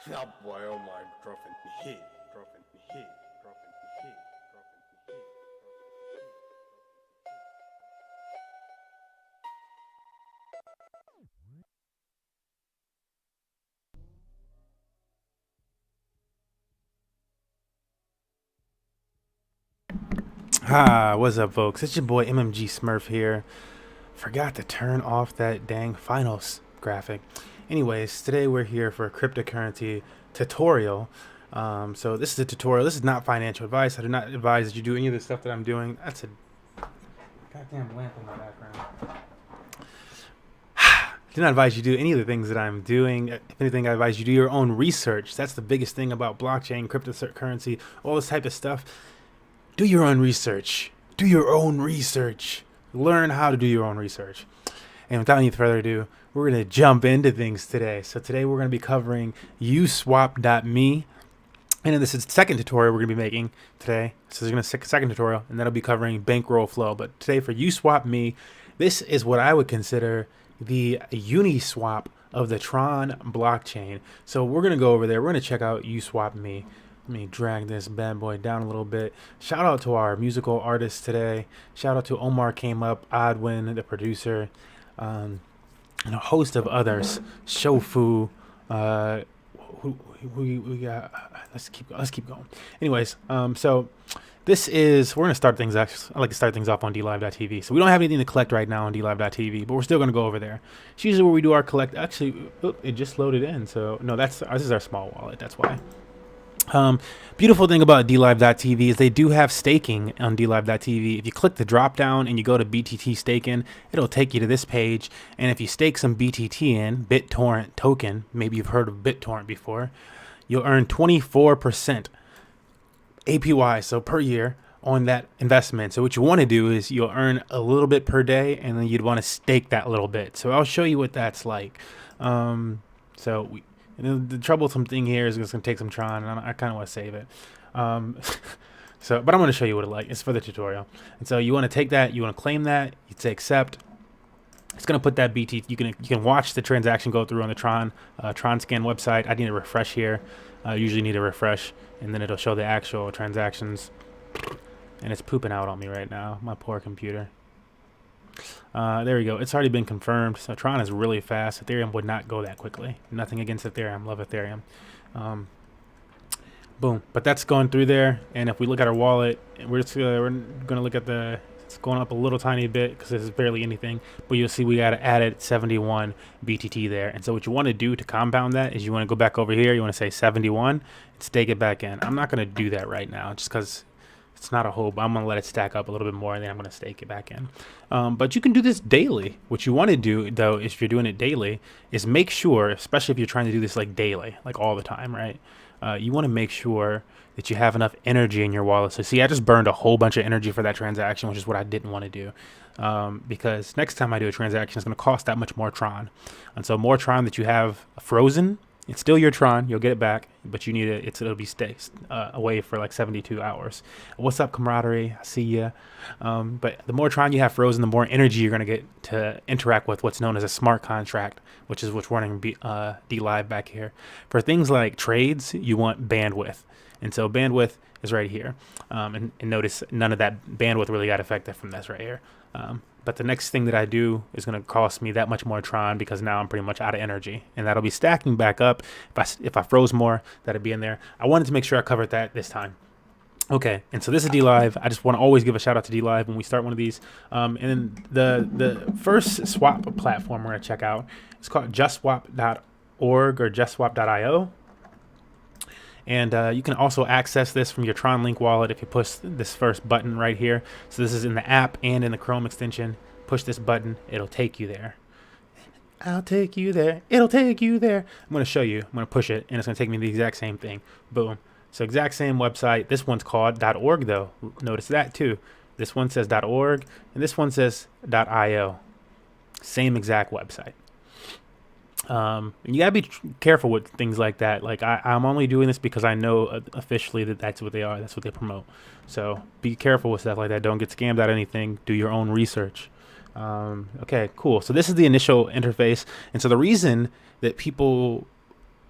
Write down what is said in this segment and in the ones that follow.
Oh boy, oh my, dropping the heat, dropping the heat, dropping the heat, dropping the heat. What's up, folks? It's your boy MMG Smurf here. Forgot to turn off that dang finals graphic. Anyways, today we're here for a cryptocurrency tutorial. So this is a tutorial. This is not financial advice. I do not advise that you do any of the stuff that I'm doing. That's a goddamn lamp in my background. Do not advise you do any of the things that I'm doing. If anything, I advise you do your own research. That's the biggest thing about blockchain, cryptocurrency, all this type of stuff. Do your own research. Do your own research. Learn how to do your own research. And without any further ado, we're going to jump into things today. So today we're going to be covering Uniswap.me. And then this is the second tutorial we're going to be making today. So there's going to be a second tutorial, and that'll be covering bankroll flow. But today for Uniswap.me, this is what I would consider the Uniswap of the Tron blockchain. So we're going to go over there. We're going to check out Uniswap.me. Let me drag this bad boy down a little bit. Shout out to our musical artists today. Shout out to Omar Came Up, Odwin, the producer, and a host of others. Shofu, who we got. Let's keep going. Anyways, so this is, we're gonna start things. Actually, I like to start things off on DLive.tv. So we don't have anything to collect right now on DLive.tv, but we're still gonna go over there. It's usually where we do our collect. Actually, it just loaded in. So no, this is our small wallet. That's why. Beautiful thing about DLive.tv is they do have staking on DLive.tv. If you click the drop down and you go to BTT staking, it'll take you to this page. And if you stake some BTT in, BitTorrent token, maybe you've heard of BitTorrent before, you'll earn 24% APY, so per year, on that investment. So what you want to do is you'll earn a little bit per day, and then you'd want to stake that little bit. So I'll show you what that's like. The troublesome thing here is it's going to take some Tron, and I kind of want to save it. But I'm going to show you what it like. It's for the tutorial. And so you want to take that, you want to claim that, you say accept. It's going to put that BT. You can watch the transaction go through on the Tron scan website. I need to refresh here. Usually need to refresh, and then it'll show the actual transactions. And it's pooping out on me right now. My poor computer. There we go. It's already been confirmed. So Tron is really fast. Ethereum would not go that quickly. Nothing against Ethereum. Love Ethereum. Boom. But that's going through there. And if we look at our wallet, we're going to look at it's going up a little tiny bit because this is barely anything. But you'll see we got to add 71 BTT there. And so what you want to do to compound that is you want to go back over here. You want to say 71 and stake it back in. I'm not going to do that right now just because it's not a whole, but I'm going to let it stack up a little bit more, and then I'm going to stake it back in. But you can do this daily. What you want to do, though, if you're doing it daily, is make sure, especially if you're trying to do this like daily, like all the time, right? you want to make sure that you have enough energy in your wallet. So see, I just burned a whole bunch of energy for that transaction, which is what I didn't want to do. Because next time I do a transaction, it's going to cost that much more Tron. And so more Tron that you have frozen, it's still your Tron. You'll get it back, but you need it. It'll be away for like 72 hours. What's up, camaraderie? I see ya. But the more Tron you have frozen, the more energy you're going to get to interact with what's known as a smart contract, which is what's running DLive back here. For things like trades, you want bandwidth. And so bandwidth is right here. And notice none of that bandwidth really got affected from this right here. But the next thing that I do is going to cost me that much more Tron because now I'm pretty much out of energy. And that'll be stacking back up. If I froze more, that'd be in there. I wanted to make sure I covered that this time. Okay, and so this is DLive. I just want to always give a shout out to DLive when we start one of these. And then the first swap platform we're going to check out is called justswap.org or justswap.io. And you can also access this from your Tronlink wallet if you push this first button right here. So this is in the app and in the Chrome extension. Push this button, it'll take you there. I'll take you there. It'll take you there. I'm going to show you. I'm going to push it, and it's going to take me to the exact same thing. Boom. So exact same website. This one's called .org, though. Notice that, too. This one says .org, and this one says .io. Same exact website. And you gotta be careful with things like that. Like I'm only doing this because I know officially that that's what they are. That's what they promote. So be careful with stuff like that. Don't get scammed out of anything. Do your own research. Okay, cool. So this is the initial interface. And so the reason that people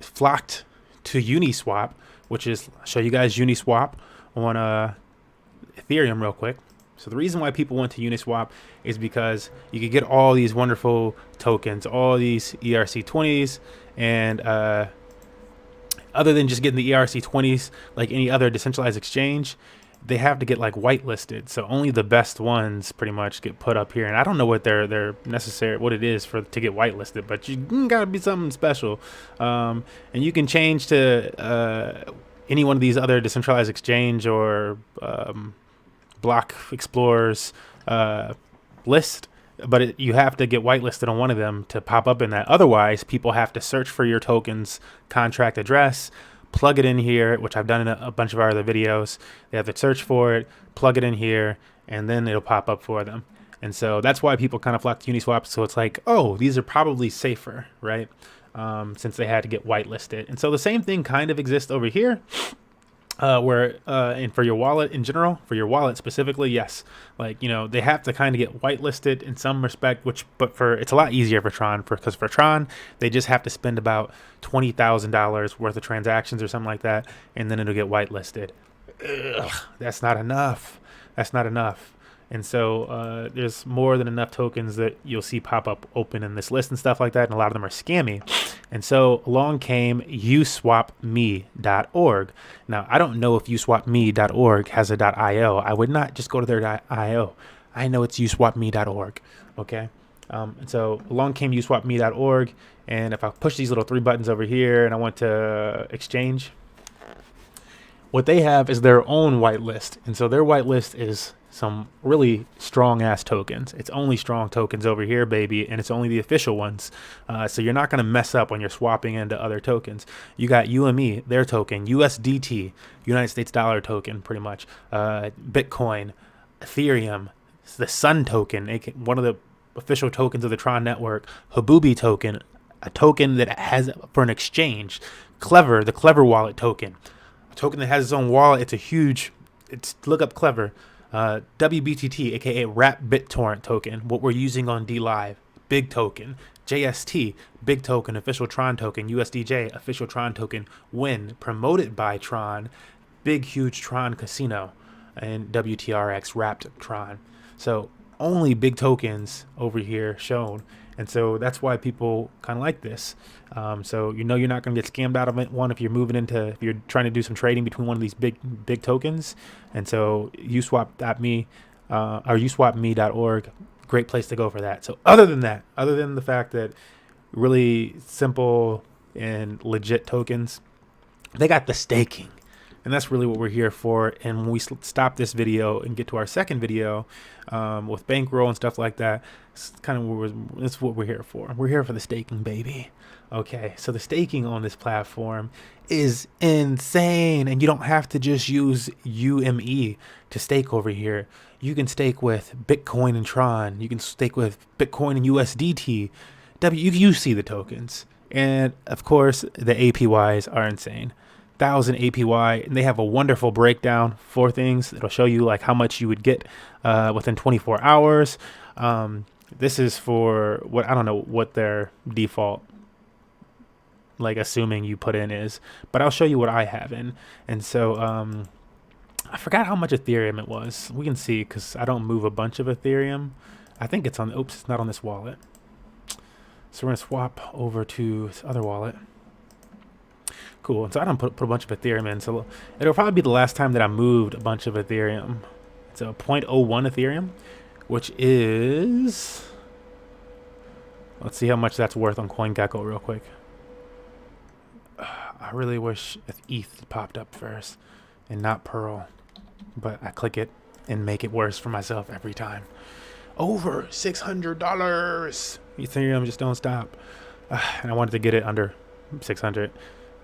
flocked to Uniswap, which is, I'll show you guys Uniswap on Ethereum real quick. So the reason why people went to Uniswap is because you could get all these wonderful tokens, all these ERC20s, and other than just getting the ERC20s like any other decentralized exchange, they have to get like whitelisted. So only the best ones pretty much get put up here. And I don't know what they're necessary, what it is to get whitelisted, but you gotta be something special. And you can change to any one of these other decentralized exchange or block explorers list, but you have to get whitelisted on one of them to pop up in that. Otherwise, people have to search for your token's contract address, plug it in here, which I've done in a bunch of our other videos. They have to search for it, plug it in here, and then it'll pop up for them. And so that's why people kind of flock to Uniswap. So it's like, oh, these are probably safer, right? Since they had to get whitelisted. And so the same thing kind of exists over here. And for your wallet in general, for your wallet specifically, yes, like, you know, they have to kind of get whitelisted in some respect, but it's a lot easier for Tron, because for Tron, they just have to spend about $20,000 worth of transactions or something like that, and then it'll get whitelisted. Ugh, that's not enough. That's not enough. And so there's more than enough tokens that you'll see pop up open in this list and stuff like that, and a lot of them are scammy. And so along came uswapme.org. Now, I don't know if uswapme.org has a .io. I would not just go to their .io. I know it's uswapme.org, okay? And so along came uswapme.org, and if I push these little three buttons over here and I want to exchange, what they have is their own whitelist. And so their whitelist is some really strong ass tokens. It's only strong tokens over here, baby, and it's only the official ones. So you're not going to mess up when you're swapping into other tokens. You got UME, their token, USDT, United States dollar token, pretty much, Bitcoin, Ethereum, the Sun token, one of the official tokens of the Tron network, Habubi token, a token that has for an exchange, Clever, the Clever wallet token, a token that has its own wallet. Look up Clever. WBTT, aka Wrap BitTorrent token, what we're using on DLive, big token. JST, big token, official Tron token. USDJ, official Tron token. Win, promoted by Tron, big huge Tron casino, and WTRX wrapped Tron. So only big tokens over here shown. And so that's why people kind of like this. So you know you're not going to get scammed out of it. One, if you're trying to do some trading between one of these big tokens. And so uswap.me or uswapme.org, great place to go for that. So other than the fact that really simple and legit tokens, they got the staking. And that's really what we're here for. And when we stop this video and get to our second video with bankroll and stuff like that, it's kind of that's what we're here for. We're here for the staking, baby. Okay, so the staking on this platform is insane, and you don't have to just use UME to stake over here. You can stake with Bitcoin and Tron. You can stake with Bitcoin and USDT. You see the tokens, and of course the APYs are insane. 1,000 APY, and they have a wonderful breakdown for things. It'll show you like how much you would get within 24 hours. This is for what, I don't know what their default, like assuming you put in is, but I'll show you what I have in. And so I forgot how much Ethereum it was. We can see because I don't move a bunch of Ethereum. I think it's on, oops, it's not on this wallet. So we're gonna swap over to this other wallet. Cool. So I don't put a bunch of Ethereum in. So it'll probably be the last time that I moved a bunch of Ethereum. It's a 0.01 Ethereum, which is, let's see how much that's worth on CoinGecko real quick. I really wish ETH popped up first and not Pearl, but I click it and make it worse for myself every time. Over $600. Ethereum just don't stop. And I wanted to get it under 600.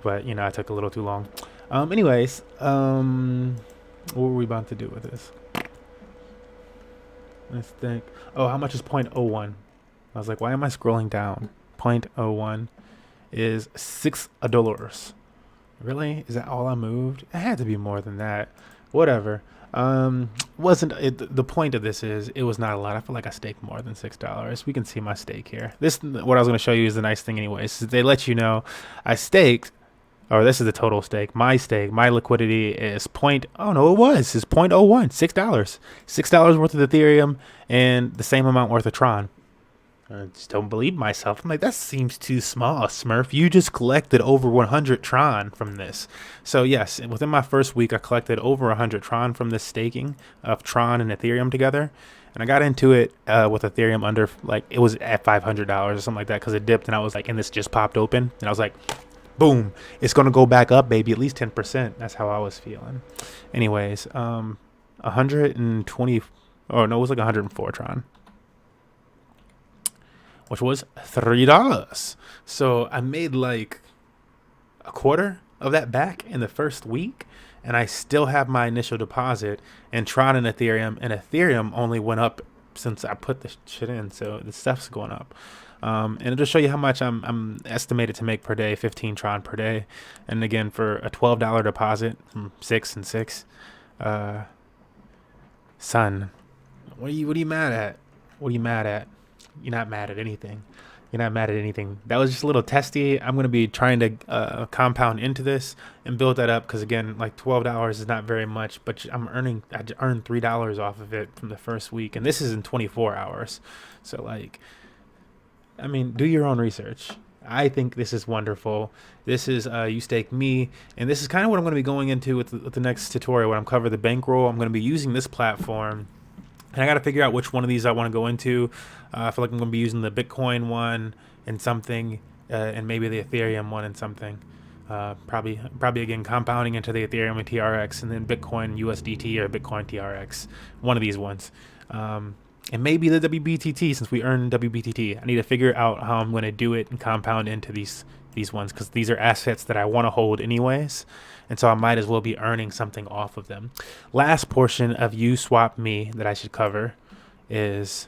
But, you know, I took a little too long. Anyways, what were we about to do with this? Let's think. Oh, how much is 0.01? I was like, why am I scrolling down? 0.01 is $6. Really? Is that all I moved? It had to be more than that. Whatever. Wasn't it, the point of this is it was not a lot. I feel like I staked more than $6. We can see my stake here. This, what I was going to show you, is the nice thing anyways. They let you know I staked. Or this is the total stake. My liquidity is it's 0.01, $6. $6 worth of Ethereum and the same amount worth of Tron. I just don't believe myself. I'm like, that seems too small, Smurf. You just collected over 100 Tron from this. So yes, within my first week, I collected over 100 Tron from this staking of Tron and Ethereum together. And I got into it with Ethereum under, like, it was at $500 or something like that, because it dipped and I was like, and this just popped open. And I was like, boom, it's going to go back up, baby, at least 10%. That's how I was feeling. Anyways, 120, oh no, it was like 104 Tron, which was $3. So I made like a quarter of that back in the first week, and I still have my initial deposit in Tron and Ethereum only went up since I put the shit in, so the stuff's going up. And it'll show you how much I'm estimated to make per day, 15 Tron per day. And again, for a $12 deposit from 6 and 6, son, what are you mad at? What are you mad at? You're not mad at anything. You're not mad at anything. That was just a little testy. I'm going to be trying to compound into this and build that up, because again, like $12 is not very much, but I earned $3 off of it from the first week, and this is in 24 hours. So like, I mean, do your own research. I think this is wonderful. This is You Stake Me, and this is kind of what I'm going to be going into with the next tutorial. When I'm covering the bankroll, I'm going to be using this platform, and I got to figure out which one of these I want to go into. I feel like I'm going to be using the Bitcoin one and something, and maybe the Ethereum one and something. Probably again compounding into the Ethereum and TRX, and then Bitcoin USDT or Bitcoin TRX, one of these ones. And maybe the WBTT, since we earned WBTT. I need to figure out how I'm going to do it and compound into these ones, because these are assets that I want to hold anyways. And so I might as well be earning something off of them. Last portion of Uniswap Me that I should cover is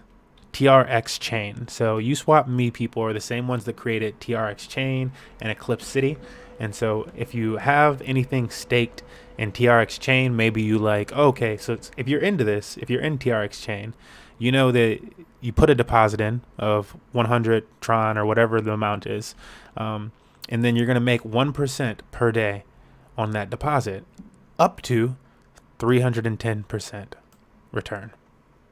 TRX Chain. So Uniswap Me people are the same ones that created TRX Chain and Eclipse City. And so if you have anything staked in TRX Chain, maybe you like, okay, so if you're into this, if you're in TRX Chain, you know that you put a deposit in of 100 Tron or whatever the amount is, and then you're going to make 1% per day on that deposit, up to 310% return.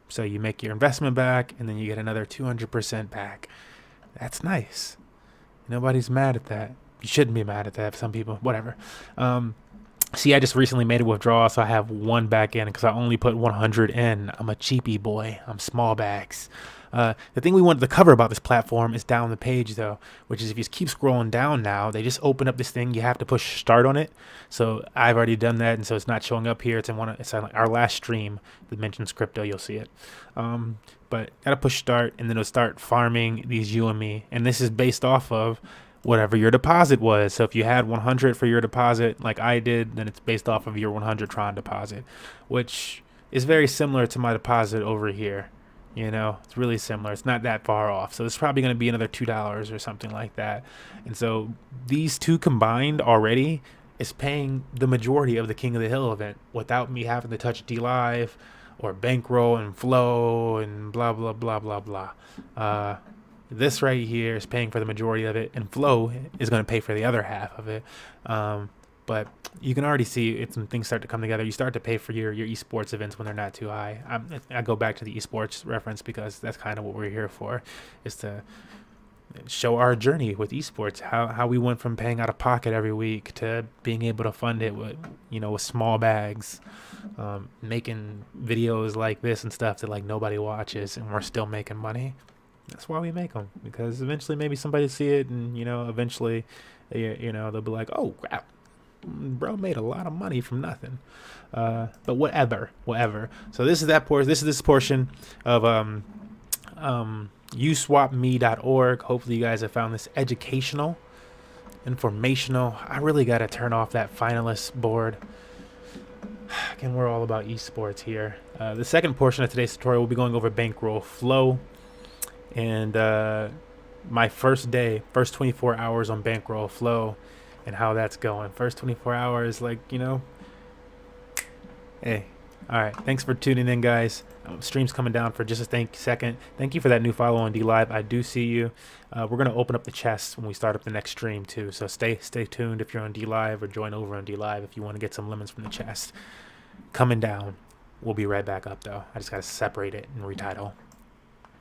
So you make your investment back, and then you get another 200% back. That's nice. Nobody's mad at that. You shouldn't be mad at that. Some people, whatever. See, I just recently made a withdrawal, so I have one back in because I only put 100 in. I'm a cheapy boy. I'm small bags. The thing we wanted to cover about this platform is down the page, though, which is if you keep scrolling down now, they just open up this thing. You have to push start on it. So I've already done that, and so it's not showing up here. It's on our last stream that mentions crypto. You'll see it. But gotta push start, and then it'll start farming these UME. And this is based off of whatever your deposit was. So if you had 100 for your deposit, like I did, then it's based off of your 100 Tron deposit, which is very similar to my deposit over here. You know, it's really similar. It's not that far off. So it's probably going to be another $2 or something like that. And so these two combined already is paying the majority of the King of the Hill event without me having to touch D Live or bankroll and flow and blah, blah, blah, blah, blah. This right here is paying for the majority of it, and Flow is going to pay for the other half of it. But you can already see it's when things start to come together. You start to pay for your esports events when they're not too high. I go back to the esports reference because that's kind of what we're here for, is to show our journey with esports, how we went from paying out of pocket every week to being able to fund it with, with small bags, making videos like this and stuff that like nobody watches, and we're still making money. That's why we make them, because eventually maybe somebody will see it, and eventually they'll be like, oh crap, bro made a lot of money from nothing. But whatever. So this is that portion. This is this portion of uswapme.org. Hopefully you guys have found this educational, informational. I really got to turn off that finalist board. Again, we're all about esports here. The second portion of today's tutorial will be going over bankroll, flow, and my first 24 hours on bankroll, flow, and how that's going. First 24 hours, hey. All right, thanks for tuning in, guys. Stream's coming down for just a second. Thank you for that new follow on D Live. I do see you. We're gonna open up the chest when we start up the next stream too. So stay tuned if you're on D Live, or join over on D Live if you want to get some lemons from the chest. Coming down. We'll be right back up though. I just gotta separate it and retitle.